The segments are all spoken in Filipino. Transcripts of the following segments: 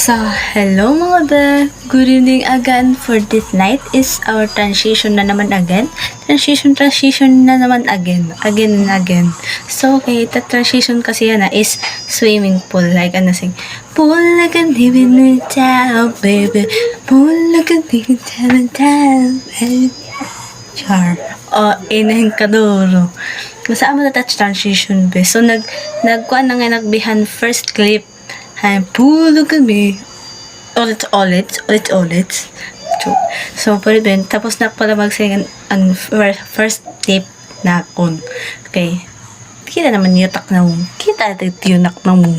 So, hello mga be! Good evening again. For this night is our transition na naman again. Transition na naman again. Again and again. So, okay, the transition kasi yan is swimming pool. Like, sing, pool like a living in town, baby. Pool like a living in town, baby. Char. O, inahin ka duro. Masaan mo na-touch transition, be? So, nagkuha na nga nagbihan first clip. Hi, pull look at me. Ulit. So, pwede din. Tapos na pala mag-sing ang first tip na kun. Okay. Kita naman yutak na mo. Kita yunak na mo.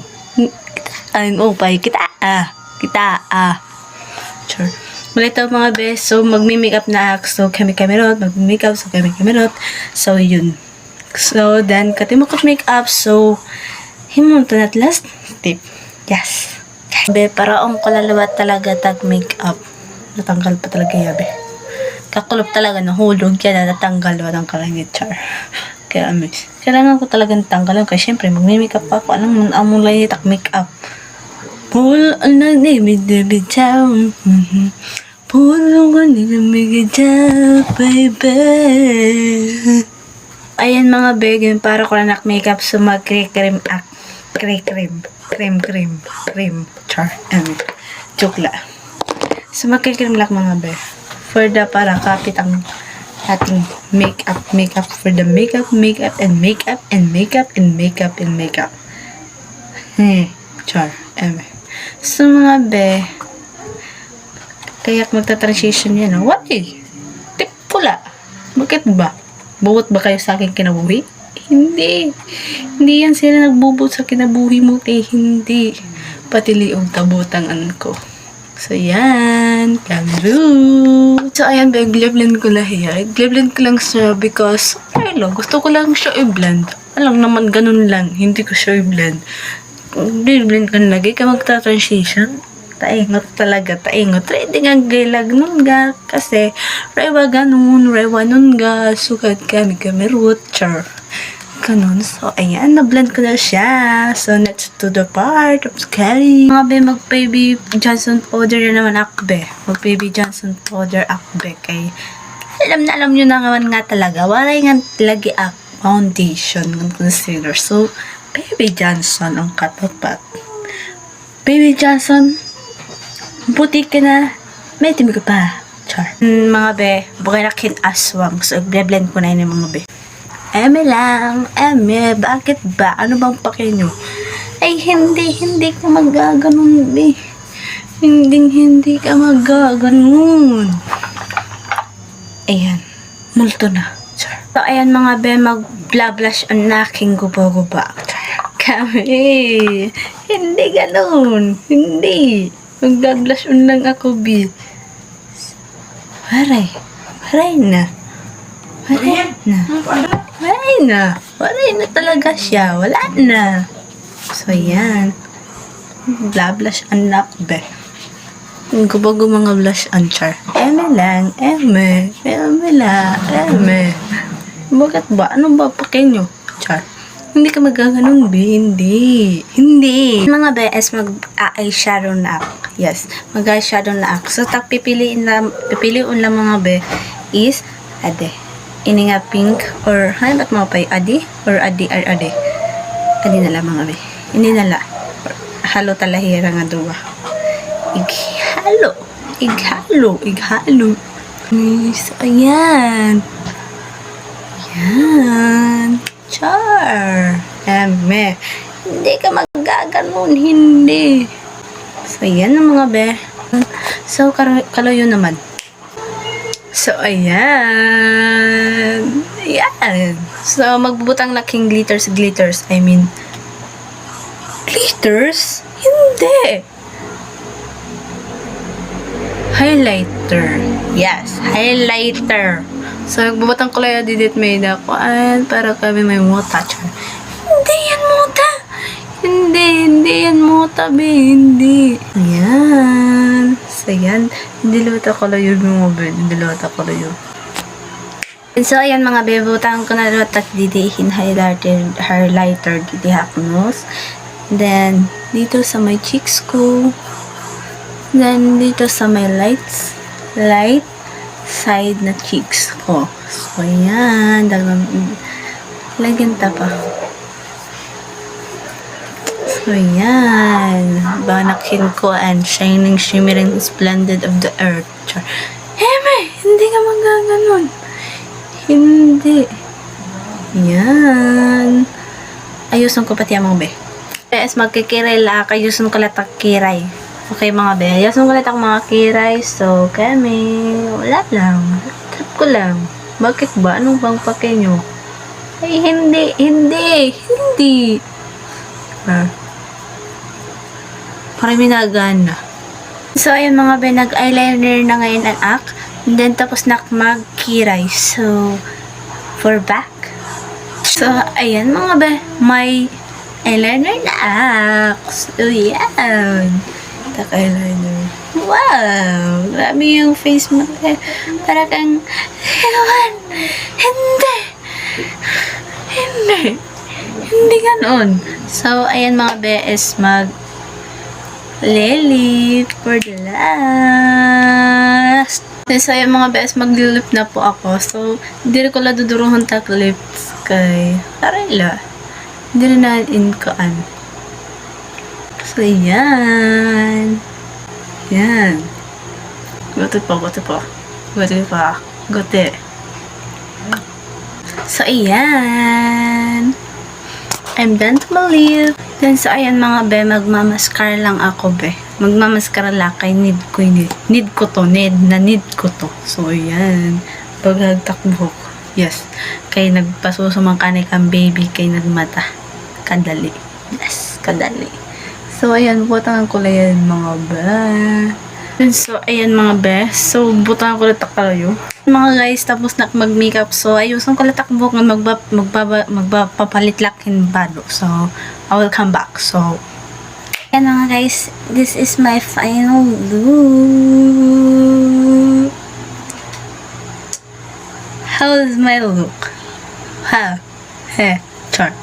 Kita. Sure. Malito mga bes. So, magmi-makeup na ako. So, kami-kamerot. Mag-makeup. So, kami-kamerot. So, yun. So, then, katimok of makeup. So, himunto na last tip. Yes. Be, paraong kulalawat talaga tag makeup. Natanggal pa talaga yabe. Kakulop talaga na hulog yan. Natanggal ang kalangit char. Kaya kailangan ko talaga natanggalan. Kaya syempre, magme-makeup ako. Alam mo, among lahi tak makeup. Pull on the name down. Pull on the name down, baby. Ayan mga begin, para ko na nak-makeup. So, mag-cream char, chukla. So, magkikrim lang mga be. For the para kapit ang ating makeup for the makeup. Char, So, mga be, kaya magta-transition yan, what tip pula. Bakit ba? Buwot ba kayo sa akin kinabuhi? Hindi yan sila nagbubot sa kinabuhi mo, hindi. Pati liong tabutang ko. So, yan. Kamru. So, ayan, blend ko na here. Blend ko lang siya because, gusto ko lang siya i-blend. Alam naman, ganun lang. Hindi ko siya i-blend. Blend ko na lagi ka magta-transition. Taingot. Ready nga gilag nun ga. Kasi, rewa nun ga. Sukat kami root, char. Ganun. So, ayan, na-blend ko na siya. So, let's do the part of scary. Mga be, mag-baby Johnson powder na naman ako, be. Mag-baby Johnson powder ako, be. Kay, alam nyo na naman nga talaga. Walay nga lagi ako foundation ng concealer. So, baby Johnson ang katapat. Baby Johnson, buti ka na. May timi ko pa. Char. Mga be, bukay na aswang. So, blend ko na yun mga be. Bakit ba? Ano bang pake nyo? Ay, hindi ka magaganon, be. Hindi ka magaganon. Ayan, multo na. Char. So, ayan mga be, mag-blush on aking guba-guba. Kami. Hindi ganon. Hindi. Mag-blush on lang ako, be. Waray na talaga siya. Wala na. So, yan. Blush on up, be. Gubago mga blush on char. Eme. Bakit ba? Ano ba pake nyo? Char. Hindi ka magaganon, be. Hindi. Mga BS, mag-eyeshadow na ako. Yes. Mag-eyeshadow na ako. So, pipiliin lang mga be is ade. Ini nga pink or ba't mo pa adi or adi. Adi na lang mga be. Ini na lang. Halo talahira nga duwa. Ighalo. So, ayan. Yan. Char. Eme. Hindi ka magaganon. Hindi. So, ayan ang mga be. So, kaloyo naman. So, ayan. So, magbubutang na king glitters. I mean, glitters? Hindi. Highlighter. Yes, highlighter. So, magbubutang ko lang didit may dakuan para kami may muta. Hindi yan muta, be. Hindi. Ayan. So, ayan. Dilota ko lang yun mga be. So, ayan mga be. Butang ko na at didihin highlighter didihak nose. Then, dito sa my cheeks ko. Then, dito sa may light side na cheeks ko. So, ayan. Lagyan pa. So, ayan. Banakin ko and shining, shimmering, splendid of the earth. Eme! Hindi ka magaganon. Hindi. Yan. Ayusin ko pati ang mga be. Yes, magkikiray la. Ayusin ko latak kiray. Okay mga be. Ayusin ko latak mga kiray. So, kami. Wala lang. Trip ko lang. Bakit ba? Anong bang pake nyo? Ay, hindi. Parang minagana. So, ayun mga be. Nag-eyeliner na ngayon ang ak. And then, tapos mag-kiray. So, for back. So, ayan mga be. May eyeliner na ak. So, yan. Tak-eyeliner. Wow! Grabe yung face mo. Para kang, ewan, hindi ganon. So, ayan mga be is lilip for the last. So, ayan mga be is maglilip na po ako. So, hindi ko la duduruhan tak lips kay tarila. Hindi rin na inkaan. So, ayan. Yan. Gote pa. So, ayan. I'm done to my lip. Then, so, ayan mga be, magmamaskara lang ako be. Magmamaskara lang kay need ko to. So, ayan. Paghagtak buhok. Yes. Kay nagpasusumang kanik ang baby kay nagmata. Kadali. Yes, kadali. So, ayan, butangan ko lang yan, mga be. And so, ayan, mga be. So, butangan ko lang takalayo. Mga guys, tapos na mag-makeup. So, ayusin ko lang takbok na magpapalit lakin bado. So, I will come back. So, ayan mga guys, this is my final look. How is my look?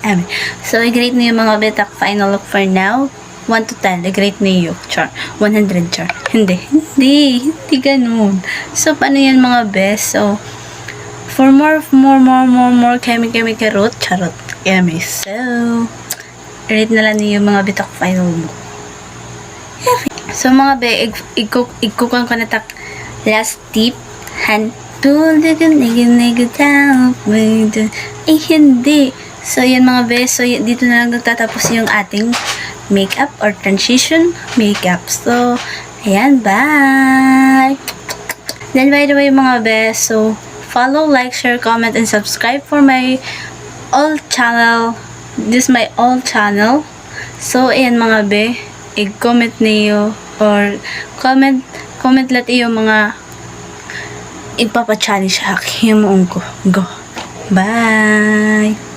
Eme. So, i-grade niyo yung mga betak final look for now. 1 to 10, i-grade niyo. 100, Hindi ganun. So, paano yan mga best? So, for more kemi root, charot. Eme. So, i-rate na lang niyo yung mga betak final look. So, mga be, ikukuhan ko na tak last tip. Hand to the down. Eh, hindi. So, yan mga be. So, dito na lang nagtatapos yung ating makeup or transition makeup. So, ayan, bye! Then, by the way, mga be, so, follow, like, share, comment, and subscribe for my old channel. This is my old channel. So, ayan, mga be, i-comment niyo or comment lahat yung mga ipapachallenge sa akin yung muong ko. Go! Bye!